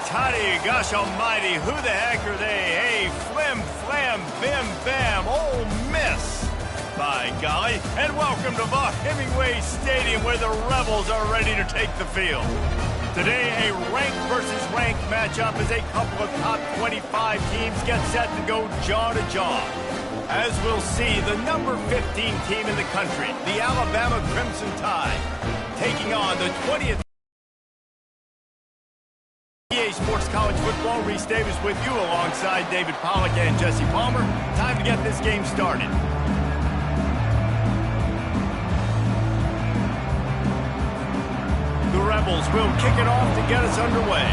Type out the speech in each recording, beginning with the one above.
Toddy, gosh almighty, who the heck are they? Hey, flim, flam, bim, bam, Ole Miss. By golly, and welcome to Buck Hemingway Stadium where the Rebels are ready to take the field. Today, a rank versus rank matchup as a couple of top 25 teams get set to go jaw to jaw. As we'll see, the number 15 team in the country, the Alabama Crimson Tide, taking on the 20th EA Sports College Football. Reese Davis with you alongside David Pollack and Jesse Palmer. Time to get this game started. The Rebels will kick it off to get us underway.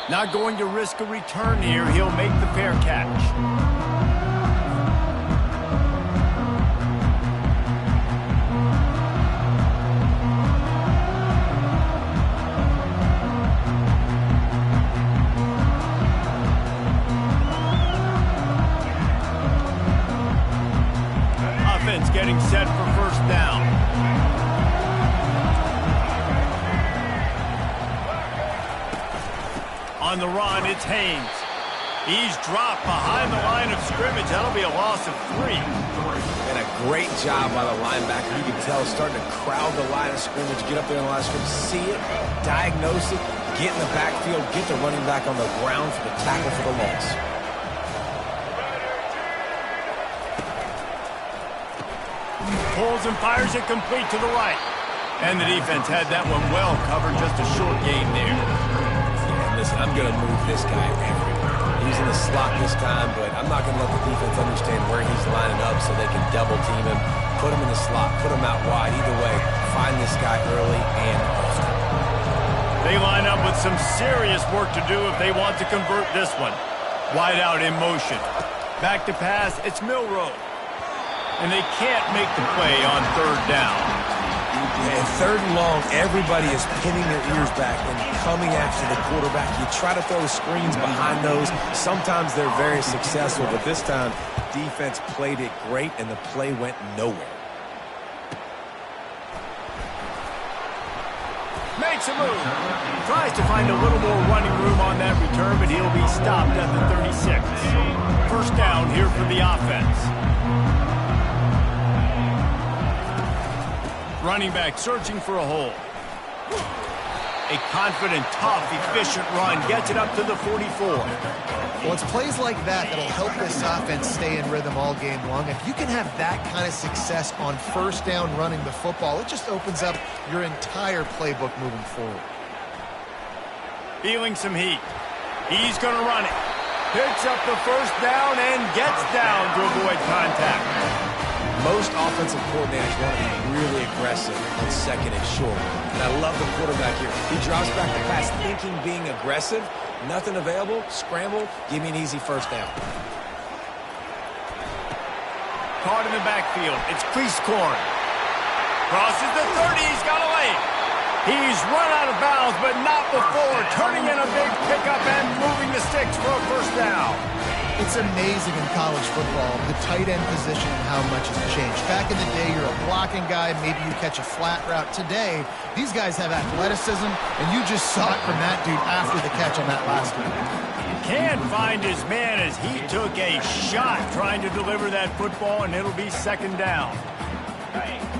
Not going to risk a return here. He'll make the fair catch. Getting set for first down. On the run, it's Haynes. He's dropped behind the line of scrimmage. That'll be a loss of 3. And a great job by the linebacker. You can tell starting to crowd the line of scrimmage, get up there on the line of scrimmage, see it, diagnose it, get in the backfield, get the running back on the ground for the tackle for the loss. Pulls and fires it complete to the right. And the defense had that one well covered. Just a short game there. Yeah, listen, I'm going to move this guy everywhere. He's in the slot this time, but I'm not going to let the defense understand where he's lining up so they can double team him, put him in the slot, put him out wide. Either way, find this guy early and often. They line up with some serious work to do if they want to convert this one. Wide out in motion. Back to pass, it's Milroe. And they can't make the play on third down. And third and long, everybody is pinning their ears back and coming after the quarterback. You try to throw screens behind those. Sometimes they're very successful, but this time, defense played it great, and the play went nowhere. Makes a move. Tries to find a little more running room on that return, but he'll be stopped at the 36. First down here for the offense. Running back searching for a hole. A confident, tough, efficient run gets it up to the 44. Well, it's plays like that that'll help this offense stay in rhythm all game long. If you can have that kind of success on first down running the football, it just opens up your entire playbook moving forward. Feeling some heat. He's going to run it. Picks up the first down and gets down to avoid contact. Most offensive coordinators want to be really aggressive on second and short. And I love the quarterback here. He drops back the pass thinking being aggressive. Nothing available. Scramble. Give me an easy first down. Caught in the backfield. It's crease corn. Crosses the 30. He's got a lane. He's run out of bounds, but not before. Turning in a big pickup and moving the sticks for a first down. It's amazing in college football, the tight end position and how much has changed. Back in the day, you're a blocking guy, maybe you catch a flat route. Today, these guys have athleticism, and you just saw it from that dude after the catch on that last one. Can't find his man as he took a shot trying to deliver that football, and it'll be second down.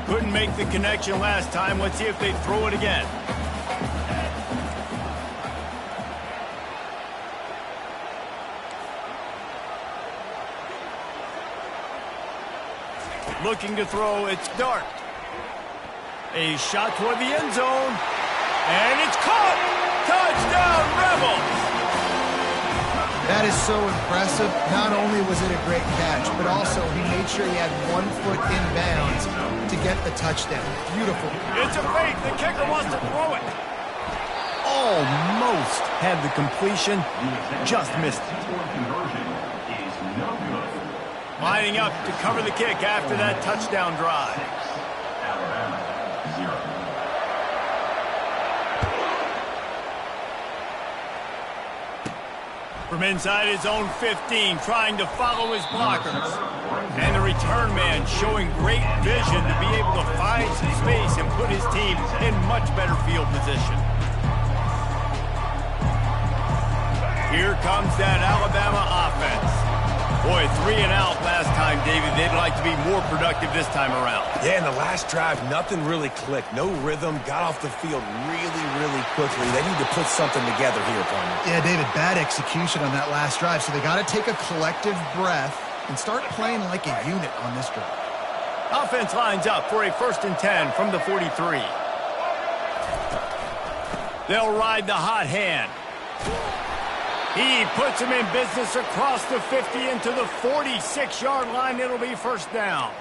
Couldn't make the connection last time. Let's see if they throw it again. Looking to throw, it's Dart. A shot toward the end zone. And it's caught! Touchdown, Rebels! That is so impressive. Not only was it a great catch, but also he made sure he had 1 foot in bounds to get the touchdown. Beautiful. It's a fake. The kicker wants to throw it. Almost had the completion. Just missed it. Lining up to cover the kick after that touchdown drive. From inside his own 15, trying to follow his blockers. And the return man showing great vision to be able to find some space and put his team in much better field position. Here comes that Alabama offense. Boy, 3 and out last time, David. They'd like to be more productive this time around. Yeah, in the last drive, nothing really clicked. No rhythm. Got off the field really, really quickly. They need to put something together here, partner. Yeah, David, bad execution on that last drive. So they got to take a collective breath and start playing like a unit on this drive. Offense lines up for a 1st and 10 from the 43. They'll ride the hot hand. He puts him in business across the 50 into the 46-yard line. It'll be 1st down.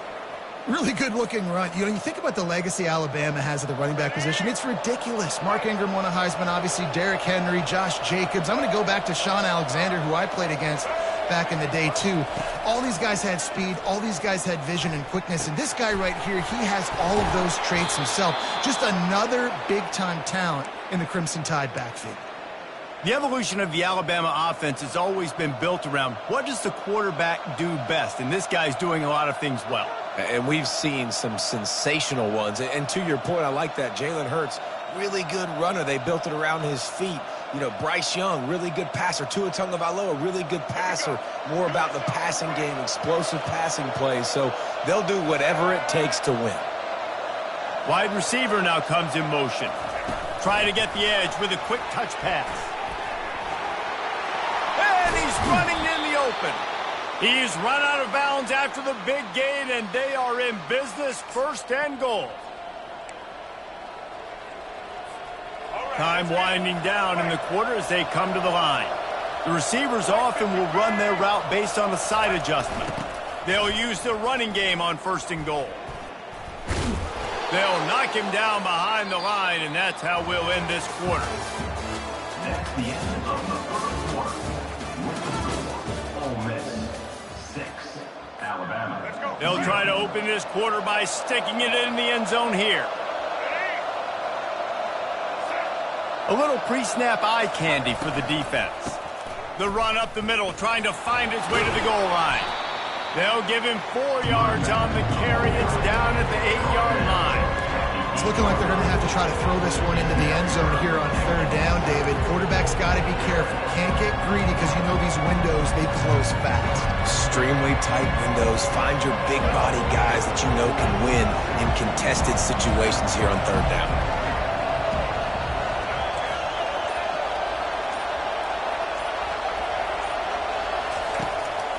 Really good-looking run. You know, you think about the legacy Alabama has at the running back position. It's ridiculous. Mark Ingram won a Heisman, obviously. Derrick Henry, Josh Jacobs. I'm going to go back to Sean Alexander, who I played against back in the day, too. All these guys had speed. All these guys had vision and quickness. And this guy right here, he has all of those traits himself. Just another big-time talent in the Crimson Tide backfield. The evolution of the Alabama offense has always been built around what does the quarterback do best, and this guy's doing a lot of things well. And we've seen some sensational ones. And to your point, I like that. Jalen Hurts, really good runner. They built it around his feet. You know, Bryce Young, really good passer. Tua Tagovailoa, really good passer. More about the passing game, explosive passing plays. So they'll do whatever it takes to win. Wide receiver now comes in motion. Trying to get the edge with a quick touch pass. And he's running in the open. He's run out of bounds after the big gain, and they are in business, 1st and goal. Time winding down in the quarter as they come to the line. The receivers often will run their route based on a side adjustment. They'll use the running game on 1st and goal. They'll knock him down behind the line, and that's how we'll end this quarter. That's the end of the 1st quarter. Ole Miss 6, Alabama. They'll try to open this quarter by sticking it in the end zone here. A little pre-snap eye candy for the defense. The run up the middle, trying to find its way to the goal line. They'll give him 4 yards on the carry. It's down at the 8-yard line. It's looking like they're going to have to try to throw this one into the end zone here on 3rd down, David. Quarterback's got to be careful. Can't get greedy because you know these windows, they close fast. Extremely tight windows. Find your big body guys that you know can win in contested situations here on 3rd down.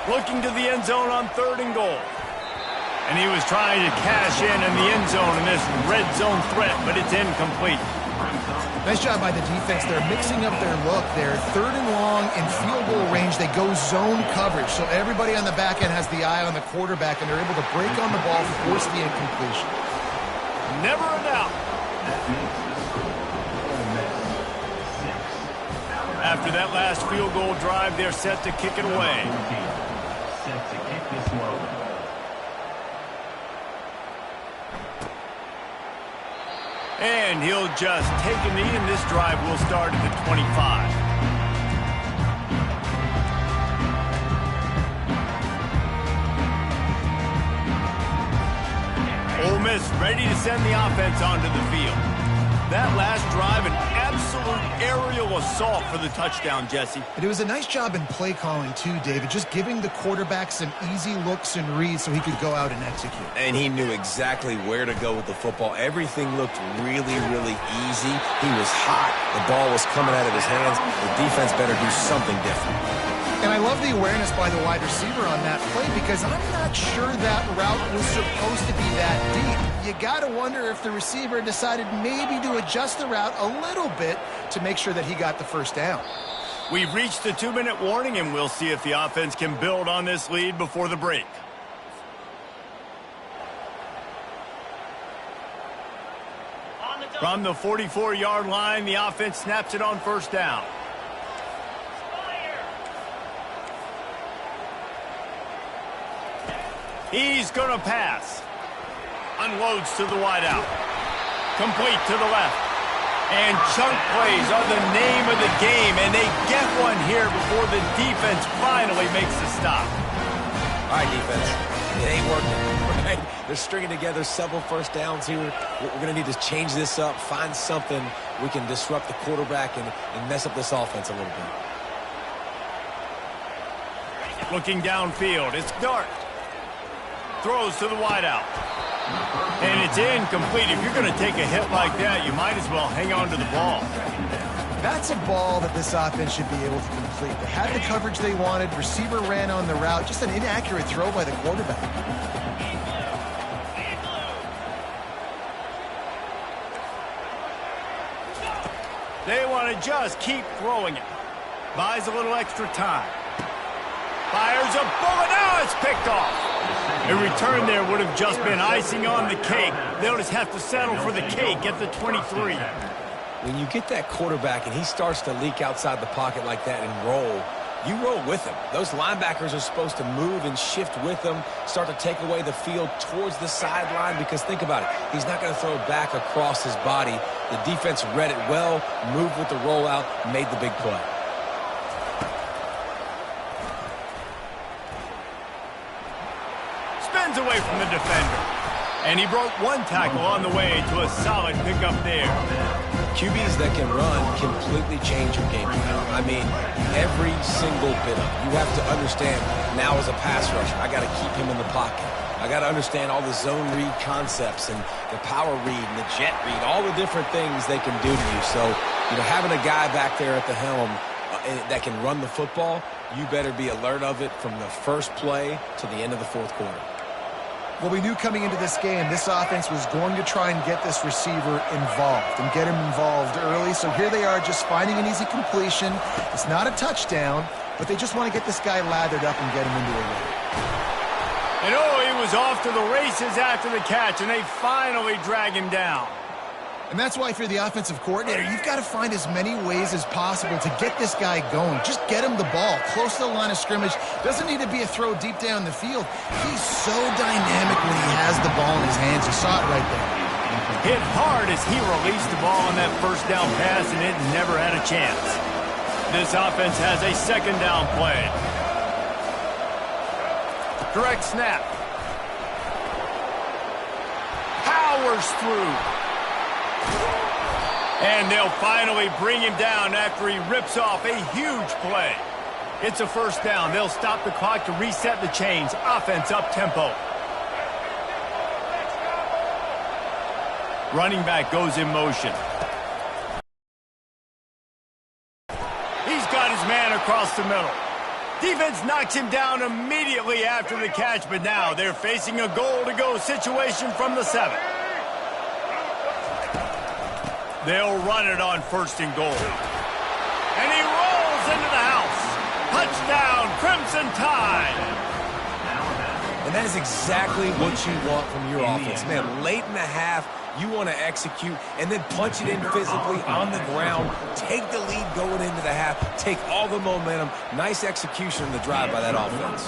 Looking to the end zone on 3rd and goal. And he was trying to cash in the end zone in this red zone threat, but it's incomplete. Nice job by the defense. They're mixing up their look there. 3rd and long in field goal range. They go zone coverage. So everybody on the back end has the eye on the quarterback, and they're able to break on the ball, force the incompletion. Never a doubt. After that last field goal drive, they're set to kick it away. Set to kick this one over. And he'll just take a knee, and this drive will start at the 25. Ole Miss ready to send the offense onto the field. That last drive, an absolute aerial assault for the touchdown, Jesse. And it was a nice job in play calling, too, David, just giving the quarterback some easy looks and reads so he could go out and execute. And he knew exactly where to go with the football. Everything looked really, really easy. He was hot. The ball was coming out of his hands. The defense better do something different. And I love the awareness by the wide receiver on that play because I'm not sure that route was supposed to be that deep. You got to wonder if the receiver decided maybe to adjust the route a little bit to make sure that he got the 1st down. We've reached the 2-minute warning, and we'll see if the offense can build on this lead before the break. From the 44-yard line, the offense snaps it on 1st down. He's going to pass. Unloads to the wideout. Complete to the left. And chunk plays are the name of the game, and they get one here before the defense finally makes the stop. All right, defense. It ain't working, right? They're stringing together several first downs here. We're going to need to change this up, find something we can disrupt the quarterback and mess up this offense a little bit. Looking downfield, it's Dart. Throws to the wideout. And it's incomplete. If you're going to take a hit like that, you might as well hang on to the ball. That's a ball that this offense should be able to complete. They had the coverage they wanted. Receiver ran on the route. Just an inaccurate throw by the quarterback. They want to just keep throwing it. Buys a little extra time. Fires a bullet. Now it's picked off. A return there would have just been icing on the cake. They'll just have to settle for the cake at the 23. When you get that quarterback and he starts to leak outside the pocket like that and roll, you roll with him. Those linebackers are supposed to move and shift with him, start to take away the field towards the sideline, because think about it. He's not going to throw it back across his body. The defense read it well, moved with the rollout, made the big play. Spins away from the defender. And he broke one tackle on the way to a solid pickup there. QBs that can run completely change your game plan. I mean, every single bit of it. You have to understand, now as a pass rusher, I got to keep him in the pocket. I got to understand all the zone read concepts and the power read and the jet read, all the different things they can do to you. So, having a guy back there at the helm that can run the football, you better be alert of it from the first play to the end of the fourth quarter. Well, we knew coming into this game, this offense was going to try and get this receiver involved and get him involved early. So here they are just finding an easy completion. It's not a touchdown, but they just want to get this guy lathered up and get him into a rhythm. And he was off to the races after the catch, and they finally drag him down. And that's why if you're the offensive coordinator, you've got to find as many ways as possible to get this guy going. Just get him the ball close to the line of scrimmage. Doesn't need to be a throw deep down the field. He's so dynamic when he has the ball in his hands. You saw it right there. Hit hard as he released the ball on that first down pass, and it never had a chance. This offense has a second down play. Direct snap. Powers through. And they'll finally bring him down after he rips off a huge play. It's a first down. They'll stop the clock to reset the chains. Offense up tempo. Running back goes in motion. He's got his man across the middle. Defense knocks him down immediately after the catch, but now they're facing a goal-to-go situation from the 7. They'll run it on first and goal. And he rolls into the house. Touchdown, Crimson Tide. And that is exactly what you want from your offense. Man, late in the half, you want to execute and then punch it in physically on the ground. Take the lead going into the half. Take all the momentum. Nice execution of the drive by that offense.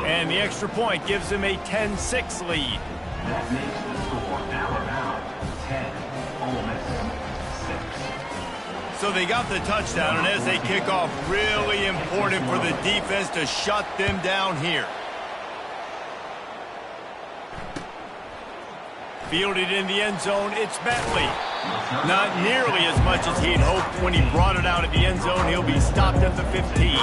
And the extra point gives them a 10-6 lead. That makes the score Alabama 10, Ole Miss 6. So they got the touchdown, and as they kick off, really important for the defense to shut them down here. Fielded in the end zone, it's Bentley. Not nearly as much as he'd hoped when he brought it out of the end zone. He'll be stopped at the 15.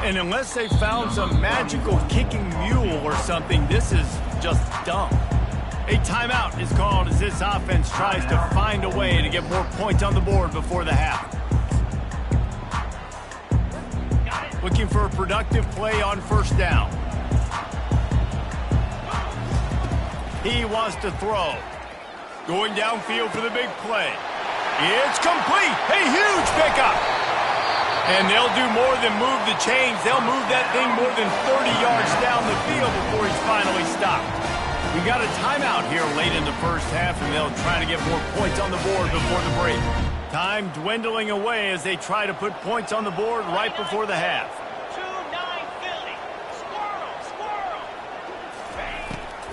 And unless they found some magical kicking mule or something, this is just dumb. A timeout is called as this offense tries to find a way to get more points on the board before the half. Looking for a productive play on first down. He wants to throw. Going downfield for the big play. It's complete. A huge pickup. And they'll do more than move the chains. They'll move that thing more than 30 yards down the field before he's finally stopped. We got a timeout here late in the first half, and they'll try to get more points on the board before the break. Time dwindling away as they try to put points on the board right before the half.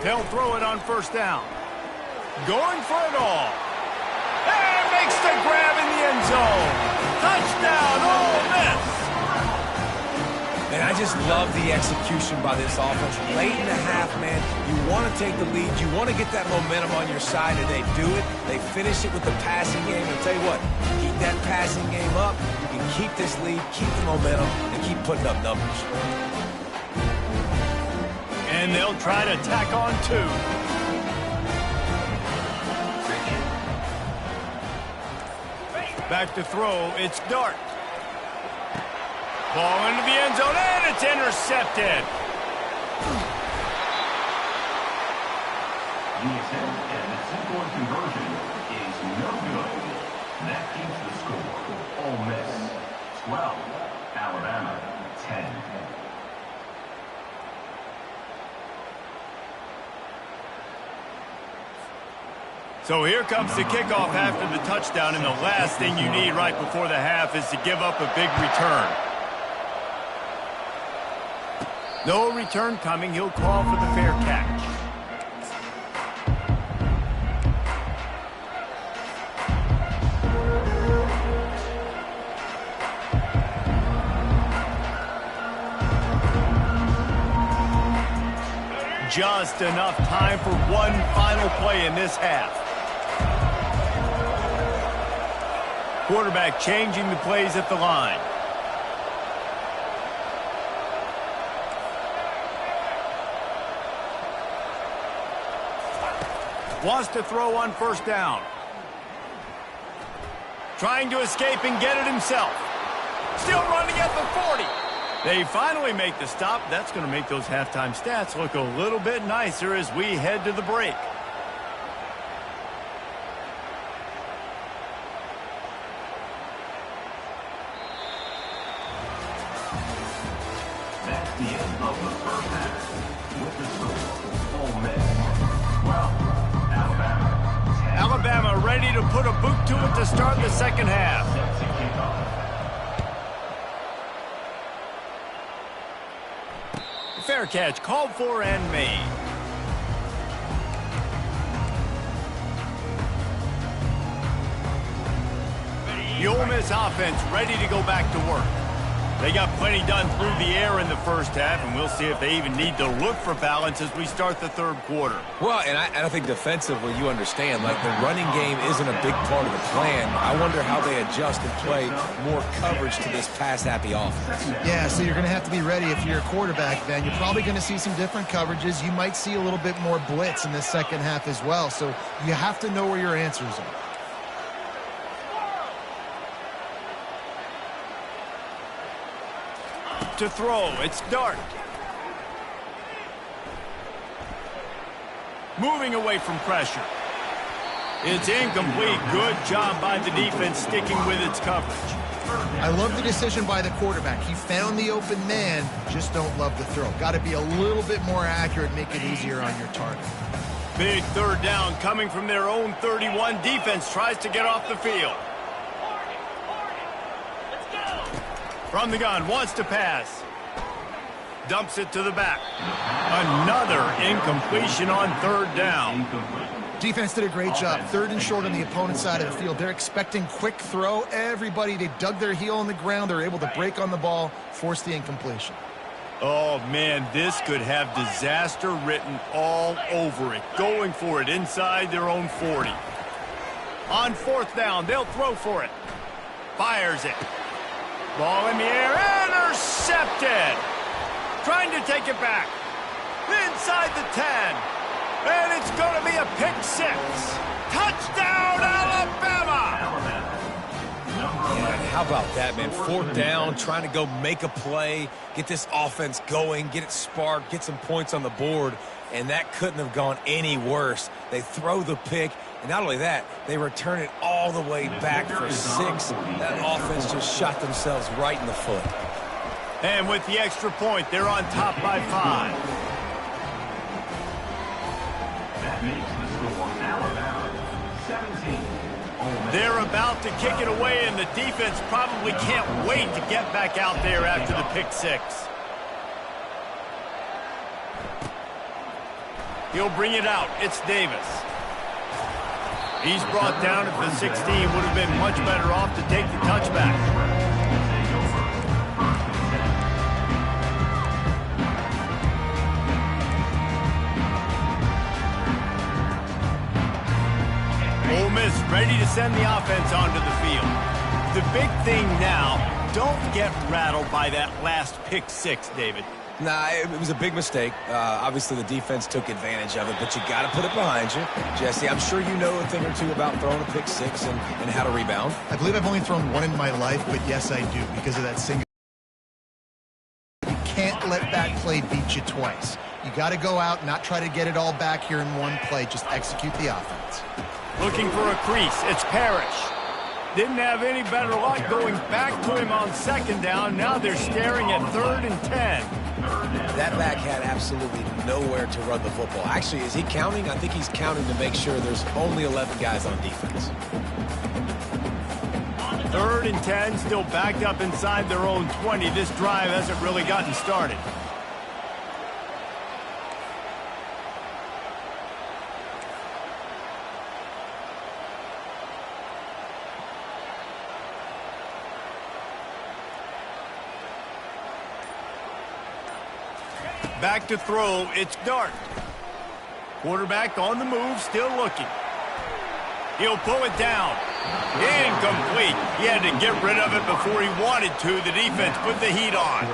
They'll throw it on first down. Going for it all. And makes the grab in the end zone. Touchdown, Ole Miss. And I just love the execution by this offense. Late in the half, man, you want to take the lead. You want to get that momentum on your side, and they do it. They finish it with the passing game. And I'll tell you what, keep that passing game up. You can keep this lead, keep the momentum, and keep putting up numbers. And they'll try to tack on 2. Back to throw, it's Dart. Ball into the end zone, and it's intercepted. The attempt at the two-point conversion is no good. That keeps the score. Ole Miss 12, Alabama 10. So here comes the kickoff after the touchdown, and the last thing you need right before the half is to give up a big return. No return coming. He'll call for the fair catch. Just enough time for one final play in this half. Quarterback changing the plays at the line. Wants to throw on first down. Trying to escape and get it himself. Still running at the 40. They finally make the stop. That's going to make those halftime stats look a little bit nicer as we head to the break. That's the end of the first half. With the score, Ole Miss 12, Alabama 10. Alabama ready to put a boot to it to start the second half. Set to kick off. Fair catch called for and made. The Ole Miss offense ready to go back to work. They got plenty done through the air in the first half, and we'll see if they even need to look for balance as we start the third quarter. Well, and I think defensively, you understand, like the running game isn't a big part of the plan. I wonder how they adjust and play more coverage to this pass-happy offense. Yeah, so you're going to have to be ready if you're a quarterback, then. You're probably going to see some different coverages. You might see a little bit more blitz in this second half as well, so you have to know where your answers are. To throw, it's Dart. Moving away from pressure. It's incomplete. Good job by the defense sticking with its coverage. I love the decision by the quarterback. He found the open man, just don't love the throw. Got to be a little bit more accurate, make it easier on your target. Big third down coming from their own 31. Defense tries to get off the field. From the gun, wants to pass. Dumps it to the back. Another incompletion on third down. Defense did a great job. Third and short on the opponent's side of the field. They're expecting quick throw. Everybody, they dug their heel on the ground. They're able to break on the ball, force the incompletion. Oh, man, this could have disaster written all over it. Going for it inside their own 40. On fourth down, they'll throw for it. Fires it. Ball in the air, intercepted. Trying to take it back. Inside the 10. And it's going to be a pick six. Touchdown, Alabama! Yeah, how about that, man? Fourth down, trying to go make a play, get this offense going, get it sparked, get some points on the board, and that couldn't have gone any worse. They throw the pick, and not only that, they return it all the way back for 6. That offense just shot themselves right in the foot. And with the extra point, they're on top by 5. That makes the score Alabama 17. They're about to kick it away, and the defense probably can't wait to get back out there after the pick six. He'll bring it out. It's Davis. He's brought down at the 16. Would have been much better off to take the touchback. Ole Miss ready to send the offense onto the field. The big thing now, don't get rattled by that last pick six, David. Nah, it was a big mistake. Obviously, the defense took advantage of it, but you got to put it behind you. Jesse, I'm sure you know a thing or two about throwing a pick six and how to rebound. I believe I've only thrown one in my life, but yes, I do, because of that single. You can't let that play beat you twice. You got to go out, not try to get it all back here in one play. Just execute the offense. Looking for a crease. It's Parrish. Didn't have any better luck going back to him on second down. Now they're staring at 3rd and 10. That back had absolutely nowhere to run the football. Actually, is he counting? I think he's counting to make sure there's only 11 guys on defense. 3rd and 10, still backed up inside their own 20. This drive hasn't really gotten started. Back to throw, it's Dart. Quarterback on the move, still looking. He'll pull it down. Incomplete. He had to get rid of it before he wanted to. The defense put the heat on.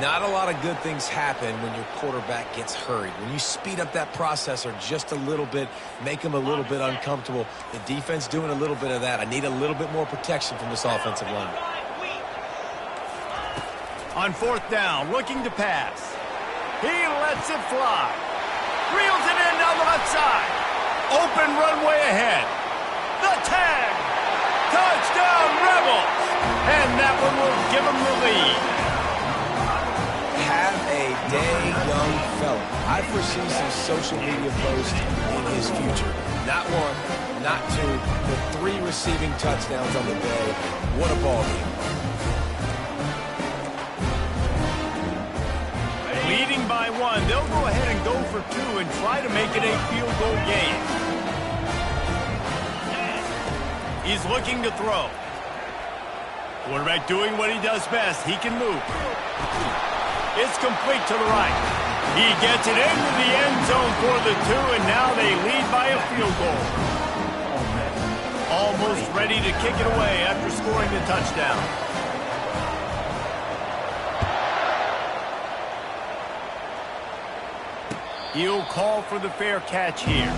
Not a lot of good things happen when your quarterback gets hurried. When you speed up that processor just a little bit, make him a little bit uncomfortable. The defense doing a little bit of that. I need a little bit more protection from this offensive line. On 4th down, looking to pass. He lets it fly. Reels it in down the left side. Open runway ahead. The tag. Touchdown, Rebels. And that one will give them the lead. Have a day, young fella. I foresee some social media posts in his future. Not one, not two, but 3 receiving touchdowns on the day. What a ball game. Leading by 1, they'll go ahead and go for 2 and try to make it a field goal game. He's looking to throw. Quarterback doing what he does best. He can move. It's complete to the right. He gets it into the end zone for the 2, and now they lead by a field goal. Almost ready to kick it away after scoring the touchdown. He'll call for the fair catch here.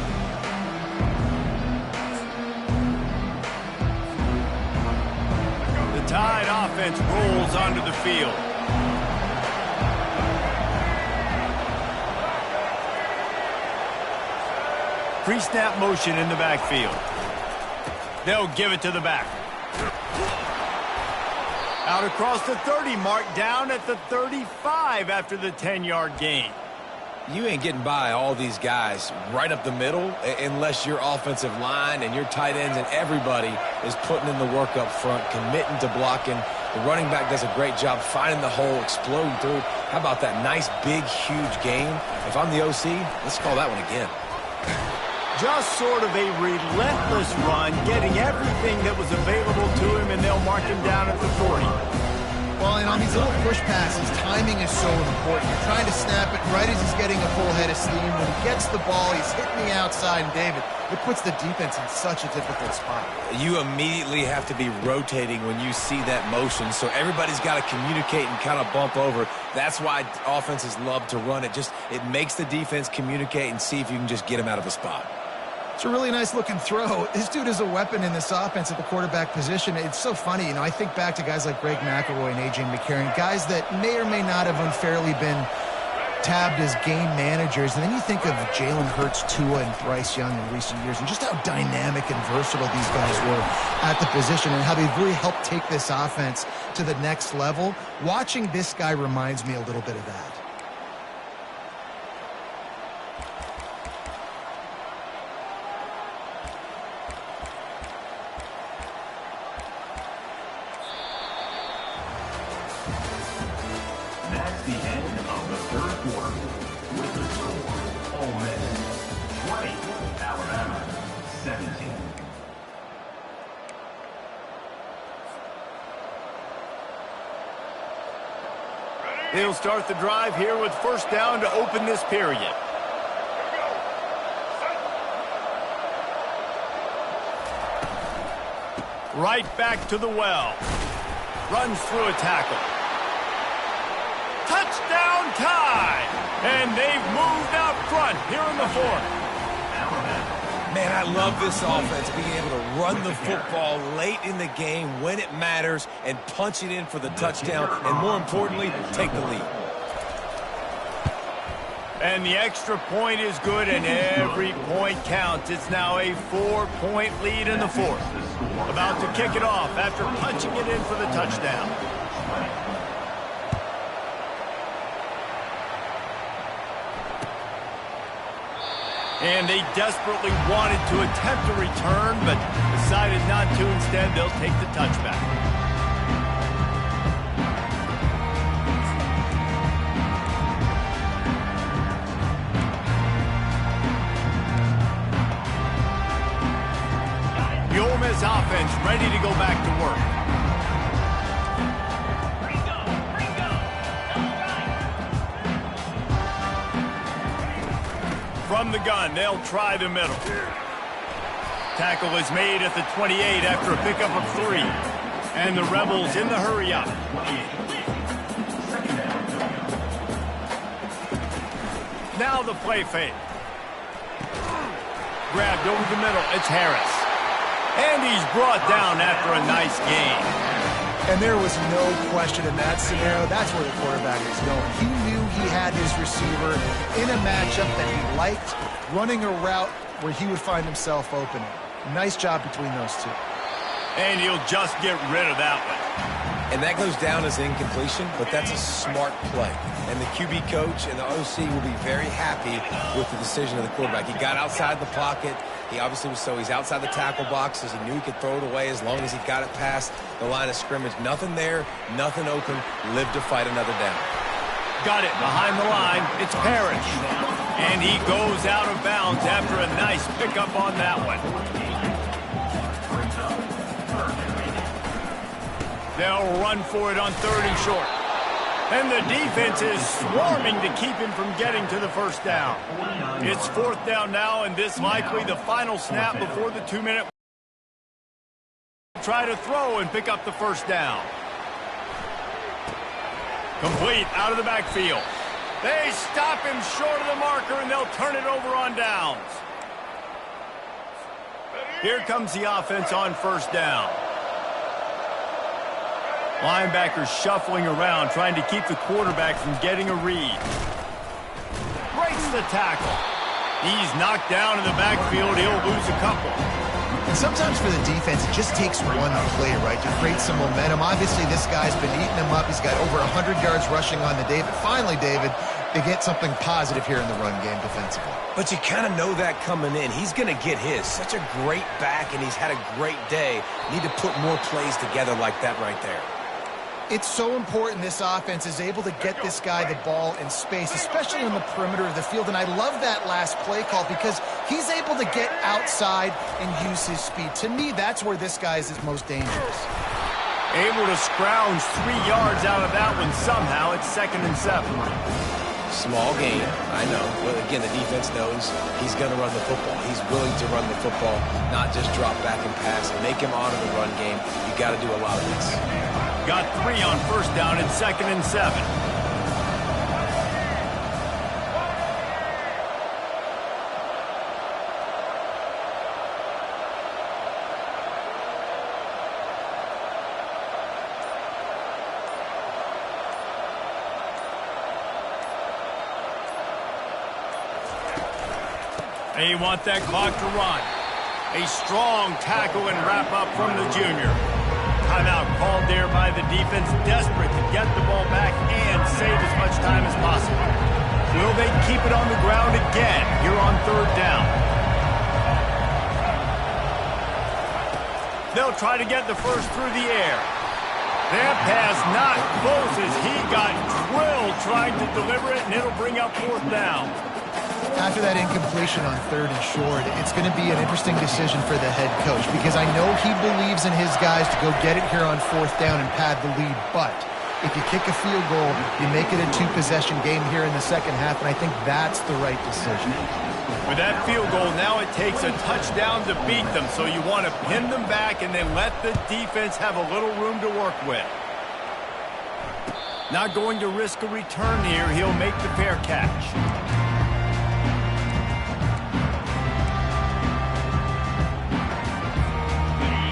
The Tide offense rolls onto the field. Pre-snap motion in the backfield. They'll give it to the back. Out across the 30 mark, down at the 35 after the 10-yard gain. You ain't getting by all these guys right up the middle unless your offensive line and your tight ends and everybody is putting in the work up front, committing to blocking. The running back does a great job finding the hole, exploding through. How about that nice, big, huge game? If I'm the OC, let's call that one again. Just sort of a relentless run, getting everything that was available to him, and they'll mark him down at the 40. Well, and on these little push passes, timing is so important. You're trying to snap it right as he's getting a full head of steam. When he gets the ball, he's hitting the outside, and David, it puts the defense in such a difficult spot. You immediately have to be rotating when you see that motion, so everybody's got to communicate and kind of bump over. That's why offenses love to run it. It makes the defense communicate and see if you can just get him out of a spot. It's a really nice-looking throw. This dude is a weapon in this offense at the quarterback position. It's so funny. I think back to guys like Greg McElroy and A.J. McCarron, guys that may or may not have unfairly been tabbed as game managers. And then you think of Jalen Hurts, Tua, and Bryce Young in recent years, and just how dynamic and versatile these guys were at the position and how they've really helped take this offense to the next level. Watching this guy reminds me a little bit of that. That's the end of the third quarter. with the score, Ole Miss 20, Alabama 17. They'll start the drive here with first down to open this period. Right back to the well. Runs through a tackle. Touchdown tie! And they've moved out front here in the fourth. Man, I love this offense, being able to run the football late in the game when it matters and punch it in for the touchdown, and more importantly, take the lead. And the extra point is good, and every point counts. It's now a 4-point lead in the fourth. About to kick it off after punching it in for the touchdown. And they desperately wanted to attempt a return, but decided not to. Instead, they'll take the touchback. The Ole Miss offense ready to go back to work. From the gun, they'll try the middle. Tackle is made at the 28 after a pickup of 3. And the Rebels in the hurry up. Now the play fake. Grabbed over the middle. It's Harris. And he's brought down after a nice gain. And there was no question in that scenario. That's where the quarterback is going. He knew he had his receiver in a matchup that he liked, running a route where he would find himself open. Nice job between those two. And he'll just get rid of that one. And that goes down as incompletion, but that's a smart play. And the QB coach and the OC will be very happy with the decision of the quarterback. He got outside the pocket. He obviously was he's outside the tackle boxes. He knew he could throw it away as long as he got it past the line of scrimmage. Nothing there, nothing open. Lived to fight another down. Got it behind the line. It's Parrish. And he goes out of bounds after a nice pickup on that one. They'll run for it on 3rd and short. And the defense is swarming to keep him from getting to the first down. It's 4th down now, and this likely the final snap before the 2-minute. Try to throw and pick up the first down. Complete out of the backfield. They stop him short of the marker, and they'll turn it over on downs. Here comes the offense on 1st down. Linebackers shuffling around, trying to keep the quarterback from getting a read. Breaks the tackle. He's knocked down in the backfield. He'll lose a couple. And sometimes for the defense, it just takes one play, right, to create some momentum. Obviously, this guy's been eating him up. He's got over 100 yards rushing on the day. But finally, David, they get something positive here in the run game defensively. But you kind of know that coming in. He's going to get his. Such a great back, and he's had a great day. Need to put more plays together like that right there. It's so important this offense is able to get this guy the ball in space, especially on the perimeter of the field. And I love that last play call because he's able to get outside and use his speed. To me, that's where this guy is his most dangerous. Able to scrounge 3 yards out of that one somehow. It's 2nd and 7. Small gain, I know. But again, the defense knows he's going to run the football. He's willing to run the football, not just drop back and pass. Make him honor the run game. You got to do a lot of this. Got 3 on 1st down and 2nd and 7. They want that clock to run. A strong tackle and wrap up from the junior. Timeout called there by the defense, desperate to get the ball back and save as much time as possible. Will they keep it on the ground again here on 3rd down? They'll try to get the first through the air. That pass not close as he got drilled trying to deliver it, and it'll bring up fourth down. After that incompletion on 3rd and short, it's going to be an interesting decision for the head coach because I know he believes in his guys to go get it here on 4th down and pad the lead, but if you kick a field goal, you make it a 2-possession game here in the second half, and I think that's the right decision. With that field goal, now it takes a touchdown to beat them, so you want to pin them back and then let the defense have a little room to work with. Not going to risk a return here. He'll make the fair catch.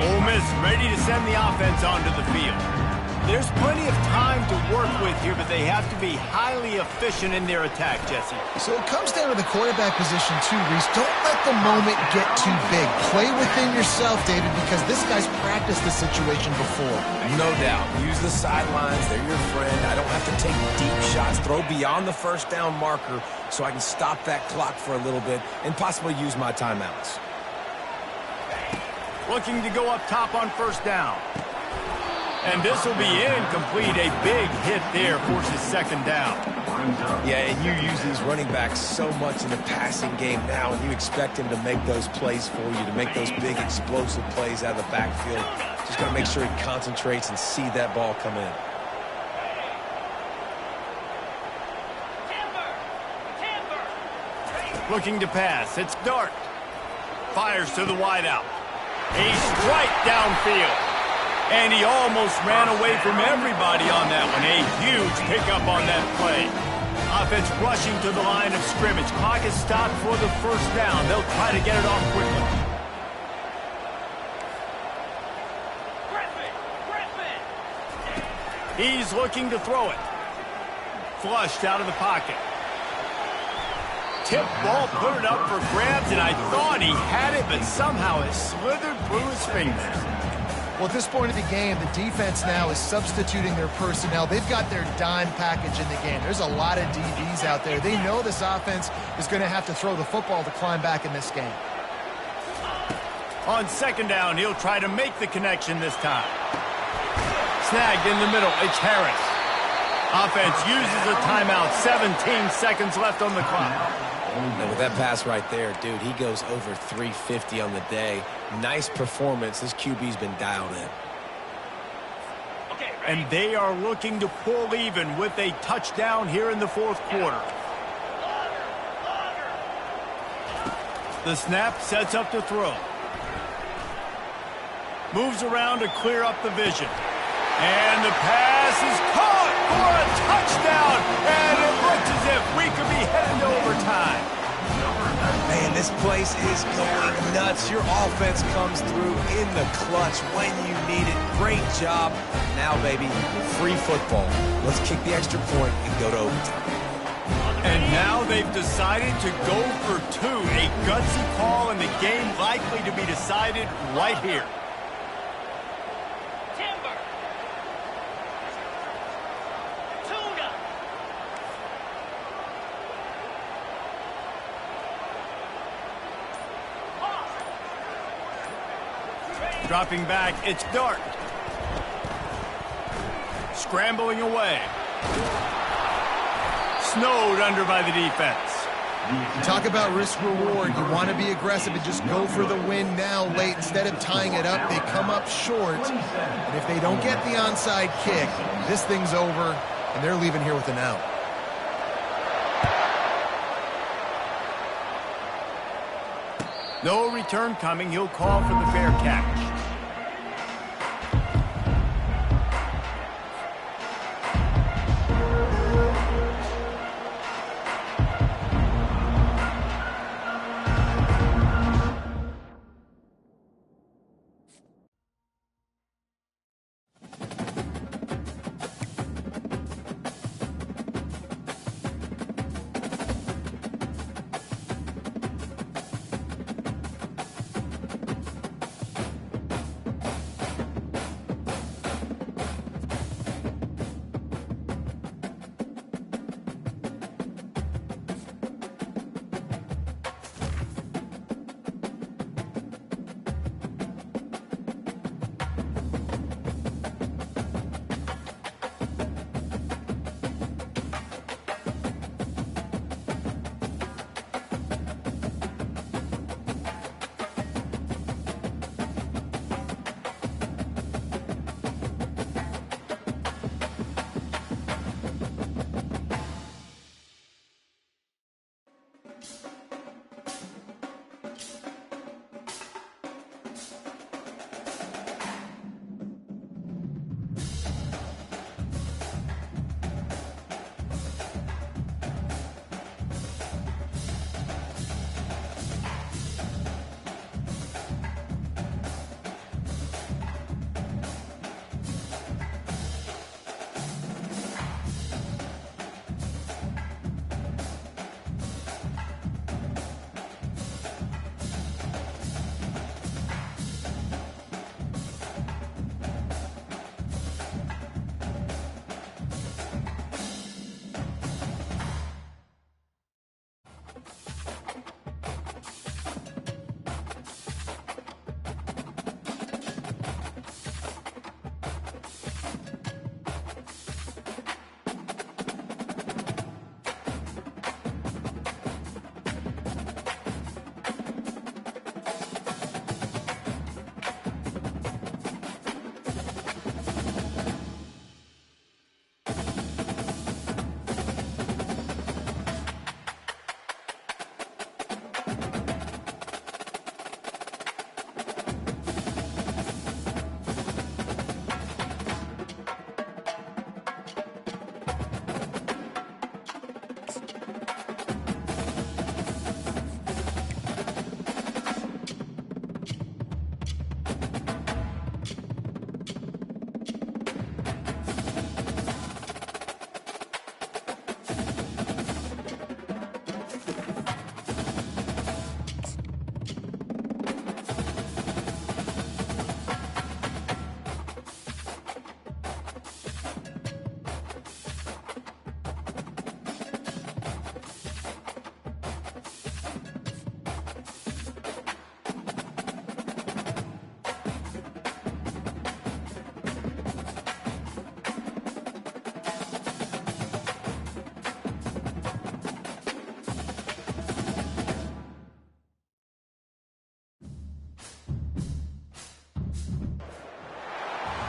Ole Miss ready to send the offense onto the field. There's plenty of time to work with here, but they have to be highly efficient in their attack, Jesse. So it comes down to the quarterback position too, Reese. Don't let the moment get too big. Play within yourself, David, because this guy's practiced this situation before. No doubt. Use the sidelines. They're your friend. I don't have to take deep shots. Throw beyond the first down marker so I can stop that clock for a little bit and possibly use my timeouts. Looking to go up top on first down. And this will be incomplete. A big hit there forces second down. Yeah, and you use these running backs so much in the passing game now, and you expect him to make those plays for you, to make those big explosive plays out of the backfield. Just got to make sure he concentrates and see that ball come in. Looking to pass. It's Dart. Fires to the wideout. A strike downfield. And he almost ran away from everybody on that one. A huge pickup on that play. Offense rushing to the line of scrimmage. Clock is stopped for the first down. They'll try to get it off quickly. He's looking to throw it. Flushed out of the pocket. Tip ball, put it up for grabs, and I thought he had it, but somehow it slithered through his fingers. Well, at this point of the game, the defense now is substituting their personnel. They've got their dime package in the game. There's a lot of DBs out there. They know this offense is going to have to throw the football to climb back in this game. On second down, he'll try to make the connection this time. Snagged in the middle. It's Harris. Offense uses a timeout. 17 seconds left on the clock. And with that pass right there, dude, he goes over 350 on the day. Nice performance. This QB's been dialed in. And they are looking to pull even with a touchdown here in the fourth quarter. The snap sets up to throw. Moves around to clear up the vision. And the pass is caught for a touchdown. And it looks as if we could be heading to overtime. Man, this place is going nuts. Your offense comes through in the clutch when you need it. Great job. Now, baby, free football. Let's kick the extra point and go to overtime. And now they've decided to go for two. A gutsy call, and the game likely to be decided right here. Dropping back, it's Dart. Scrambling away. Snowed under by the defense. Talk about risk-reward. You want to be aggressive and just go for the win now late. Instead of tying it up, they come up short. And if they don't get the onside kick, this thing's over, and they're leaving here with an out. No return coming. He'll call for the fair catch.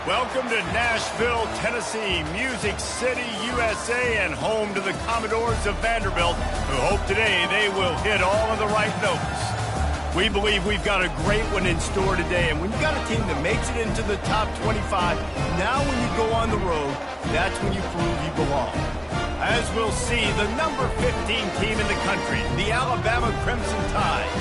Welcome to Nashville, Tennessee, Music City, USA, and home to the Commodores of Vanderbilt, who hope today they will hit all of the right notes. We believe we've got a great one in store today, and when you've got a team that makes it into the top 25, now when you go on the road, that's when you prove you belong. As we'll see, the number 15 team in the country, the Alabama Crimson Tide,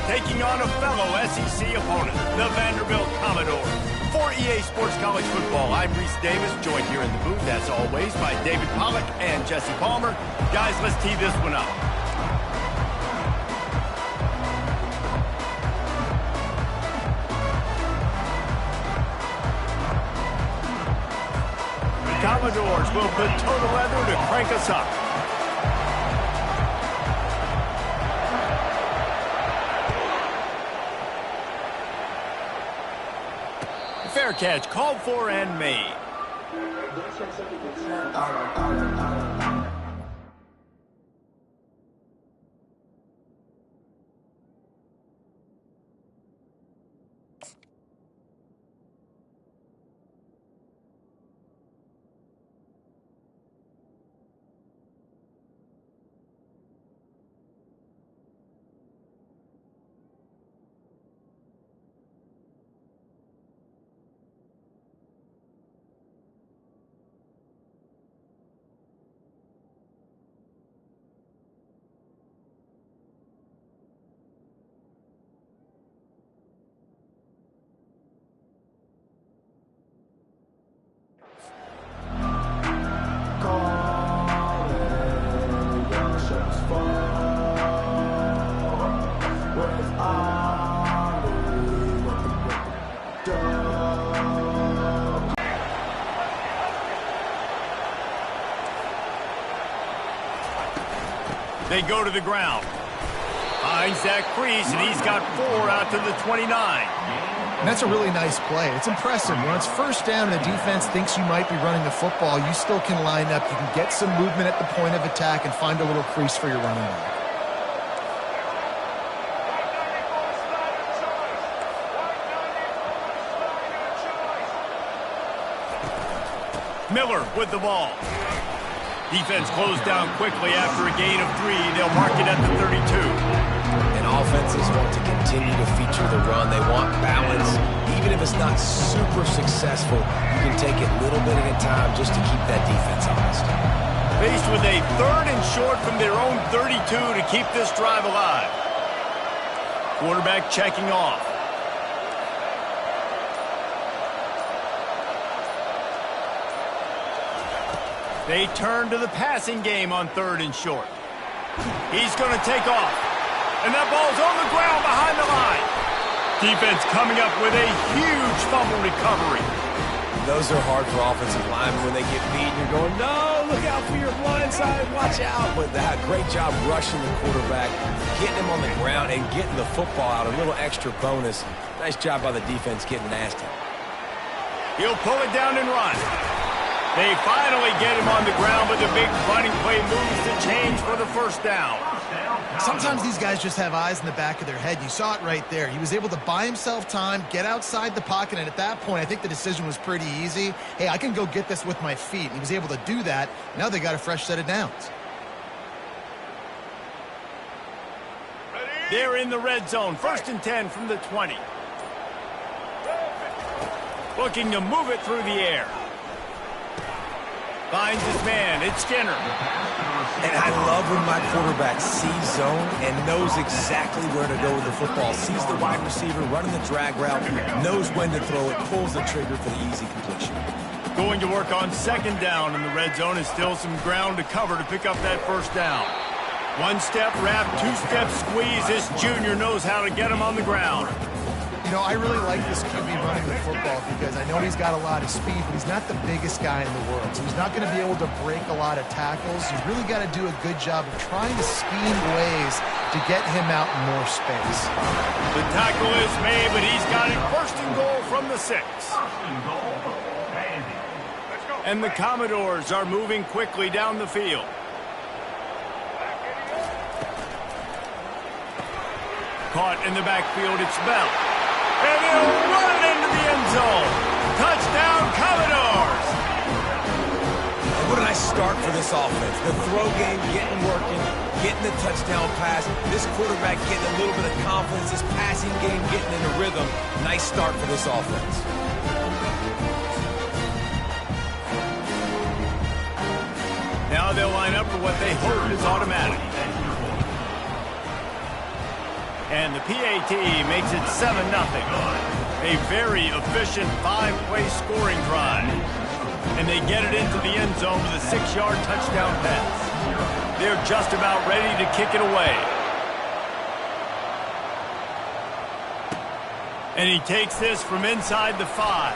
taking on a fellow SEC opponent, the Vanderbilt Commodores. For EA Sports College Football, I'm Reese Davis, joined here in the booth, as always, by David Pollack and Jesse Palmer. Guys, let's tee this one up. The Commodores will put total leather to crank us up. Fair catch, called for and made. They go to the ground. Finds that crease, and he's got 4 out to the 29. And that's a really nice play. It's impressive. When it's first down and the defense thinks you might be running the football, you still can line up. You can get some movement at the point of attack and find a little crease for your running back. Miller with the ball. Defense closed down quickly after a gain of 3. They'll mark it at the 32. And offenses want to continue to feature the run. They want balance. Even if it's not super successful, you can take it little bit at a time just to keep that defense honest. Faced with a 3rd and short from their own 32 to keep this drive alive. Quarterback checking off. They turn to the passing game on 3rd and short. He's going to take off. And that ball's on the ground behind the line. Defense coming up with a huge fumble recovery. Those are hard for offensive linemen when they get beat. You're going, no, look out for your blind side, watch out. But that great job rushing the quarterback, getting him on the ground and getting the football out. A little extra bonus. Nice job by the defense getting nasty. He'll pull it down and run. They finally get him on the ground, but the big running play moves the change for the first down. Sometimes these guys just have eyes in the back of their head. You saw it right there. He was able to buy himself time, get outside the pocket, and at that point, I think the decision was pretty easy. Hey, I can go get this with my feet. And he was able to do that. Now they got a fresh set of downs. They're in the red zone. 1st and 10 from the 20. Looking to move it through the air. Finds his man. It's Skinner. And I love when my quarterback sees zone and knows exactly where to go with the football. Sees the wide receiver running the drag route, knows when to throw it, pulls the trigger for the easy completion. Going to work on 2nd down in the red zone, and still some ground to cover to pick up that 1st down. 1-step wrap, 2-step squeeze. This junior knows how to get him on the ground. You know, I really like this QB running the football because I know he's got a lot of speed, but he's not the biggest guy in the world. So he's not going to be able to break a lot of tackles. You've really got to do a good job of trying to scheme ways to get him out in more space. The tackle is made, but he's got it 1st and goal from the 6. And the Commodores are moving quickly down the field. Caught in the backfield, it's Bell. And he'll run it into the end zone. Touchdown, Commodores! What a nice start for this offense. The throw game getting working, getting the touchdown pass. This quarterback getting a little bit of confidence. This passing game getting in a rhythm. Nice start for this offense. Now they'll line up for what they hope is automatic. And the PAT makes it 7-0. A very efficient 5-play scoring drive. And they get it into the end zone with a 6-yard touchdown pass. They're just about ready to kick it away. And he takes this from inside the 5.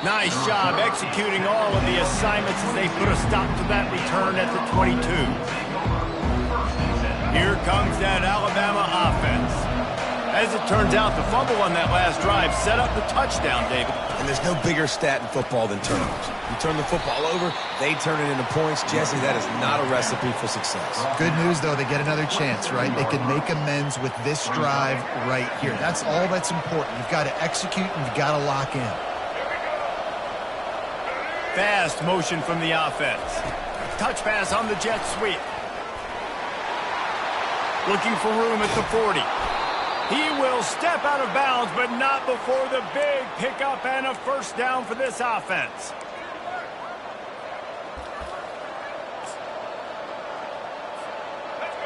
Nice job executing all of the assignments as they put a stop to that return at the 22. Here comes that Alabama offense. As it turns out, the fumble on that last drive set up the touchdown, David. And there's no bigger stat in football than turnovers. You turn the football over, they turn it into points. Jesse, that is not a recipe for success. Good news, though, they get another chance, right? They can make amends with this drive right here. That's all that's important. You've got to execute and you've got to lock in. Fast motion from the offense. Touch pass on the jet sweep. Looking for room at the 40. He will step out of bounds, but not before the big pickup and a first down for this offense.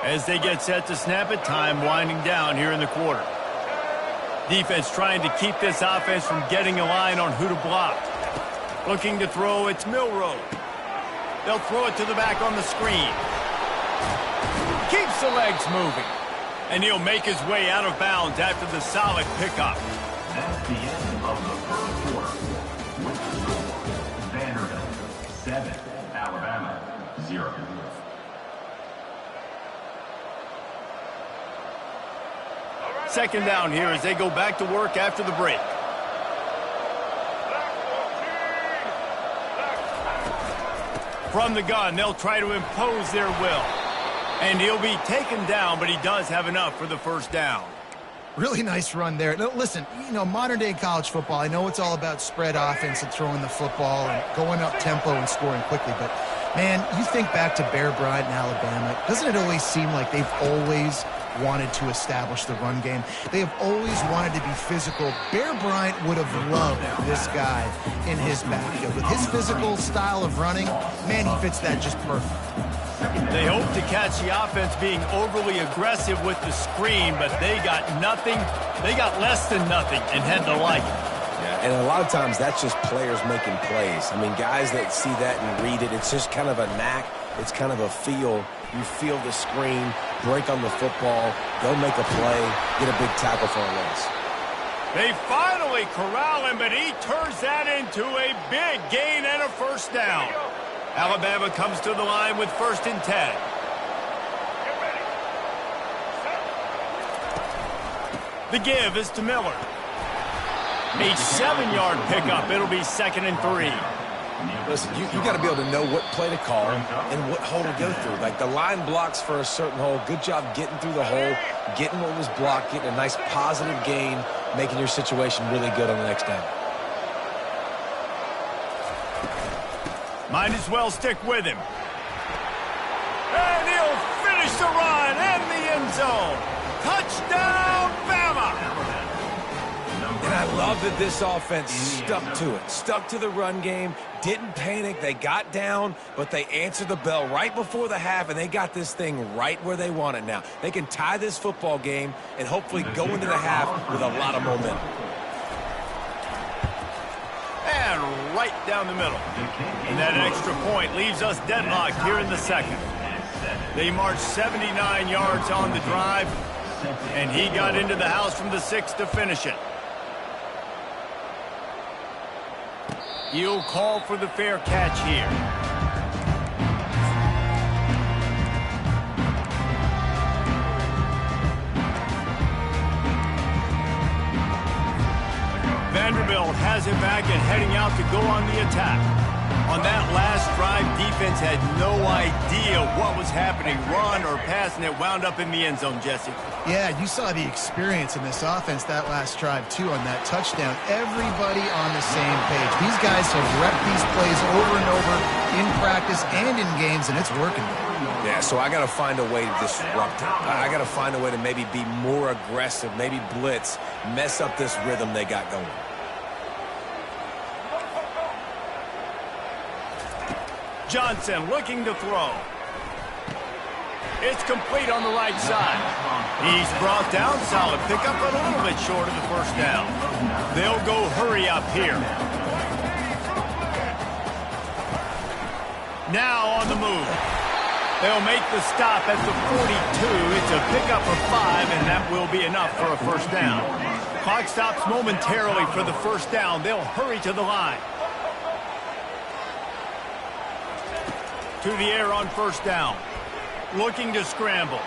As they get set to snap it, time winding down here in the quarter. Defense trying to keep this offense from getting a line on who to block. Looking to throw, it's Milroe. They'll throw it to the back on the screen. Keeps the legs moving. And he'll make his way out of bounds after the solid pickup. That's the end of the first quarter. With the score, Vanderbilt 7, Alabama 0. Second down here as they go back to work after the break. From the gun, they'll try to impose their will. And he'll be taken down, but he does have enough for the first down. Really nice run there. Now, listen, you know, modern-day college football, I know it's all about spread offense and throwing the football and going up tempo and scoring quickly, but, man, you think back to Bear Bryant in Alabama, doesn't it always seem like they've always wanted to establish the run game? They have always wanted to be physical. Bear Bryant would have loved this guy in his backfield. With his physical style of running, man, he fits that just perfect. They hope to catch the offense being overly aggressive with the screen, but they got nothing. They got less than nothing and had to like it. Yeah, and a lot of times that's just players making plays. I mean, guys that see that and read it, it's just kind of a knack. It's kind of a feel. You feel the screen, break on the football, they'll make a play, get a big tackle for a loss. They finally corral him, but he turns that into a big gain and a first down. Alabama comes to the line with 1st and 10. The give is to Miller. A 7-yard pickup. It'll be 2nd and 3. Listen, you got to be able to know what play to call and what hole to go through. Like the line blocks for a certain hole. Good job getting through the hole, getting what was blocked, getting a nice positive gain, making your situation really good on the next down. Might as well stick with him. And he'll finish the run and the end zone. Touchdown, Bama! And I love that this offense stuck to it. Stuck to the run game, didn't panic. They got down, but they answered the bell right before the half, and they got this thing right where they want it now. They can tie this football game and hopefully go into the half with a lot of momentum. And right down the middle. And that extra point leaves us deadlocked here in the second. They marched 79 yards on the drive, and he got into the house from the 6 to finish it. He'll call for the fair catch here. Vanderbilt has it back and heading out to go on the attack. On that last drive, defense had no idea what was happening, run or pass, and it wound up in the end zone, Jesse. Yeah, you saw the experience in this offense that last drive, too, on that touchdown. Everybody on the same page. These guys have repped these plays over and over in practice and in games, and it's working. Yeah, so I got to find a way to disrupt it. I got to find a way to maybe be more aggressive, maybe blitz, mess up this rhythm they got going. Johnson looking to throw. It's complete on the right side. He's brought down, solid pickup, but a little bit short of the first down. They'll go hurry up here. Now on the move. They'll make the stop at the 42. It's a pickup of 5, and that will be enough for a first down. Clock stops momentarily for the first down. They'll hurry to the line. To the air on first down. Looking to scramble.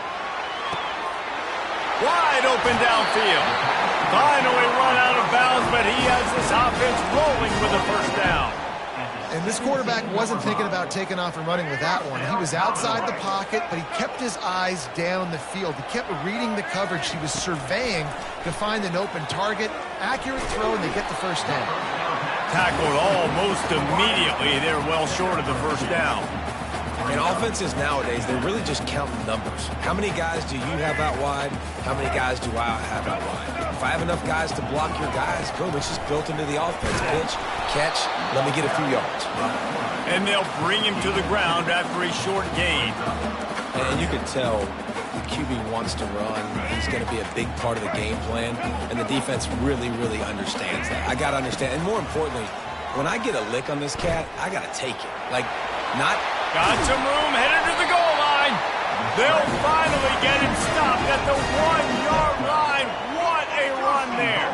Wide open downfield. Finally run out of bounds, but he has this offense rolling with a first down. And this quarterback wasn't thinking about taking off and running with that one. He was outside the pocket, but he kept his eyes down the field. He kept reading the coverage. He was surveying to find an open target. Accurate throw, and they get the first down. Tackled almost immediately. They're well short of the first down. And offenses nowadays, they're really just counting numbers. How many guys do you have out wide? How many guys do I have out wide? If I have enough guys to block your guys, boom, it's just built into the offense. Pitch, catch, let me get a few yards. And they'll bring him to the ground after a short gain. And you can tell the QB wants to run. He's going to be a big part of the game plan. And the defense really, really understands that. I got to understand. And more importantly, when I get a lick on this cat, I got to take it. Like, not... Got some room, headed to the goal line. They'll finally get him stopped at the 1-yard line. What a run there.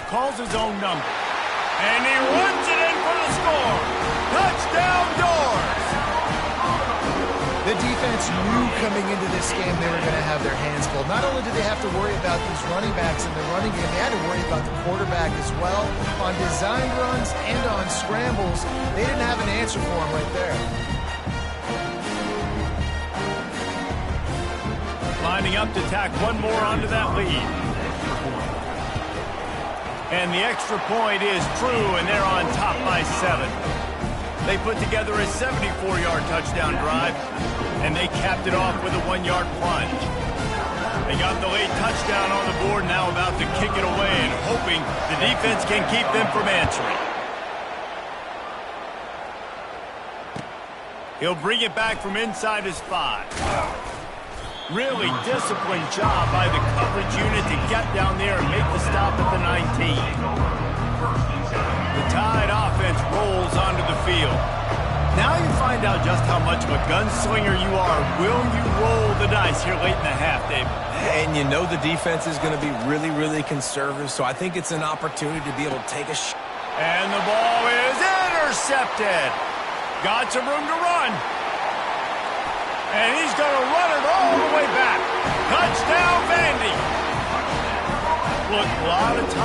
Calls his own number. And he runs it in for the score. Touchdown Doors. The defense knew coming into this game they were going to have their hands full. Not only did they have to worry about these running backs in the running game, they had to worry about the quarterback as well. On design runs and on scrambles, they didn't have an answer for him right there. Lining up to tack one more onto that lead. And the extra point is true, and they're on top by 7. They put together a 74-yard touchdown drive, and they capped it off with a 1-yard plunge. They got the late touchdown on the board, now about to kick it away and hoping the defense can keep them from answering. He'll bring it back from inside his 5. Really disciplined job by the coverage unit to get down there and make the stop at the 19. The Tide offense rolls onto the field. Now you find out just how much of a gunslinger you are. Will you roll the dice here late in the half, Dave? And you know the defense is going to be really, really conservative, so I think it's an opportunity to be able to take a shot. And the ball is intercepted. Got some room to run. And he's going to run it all the way back. Touchdown, Vandy. Look, a lot of time.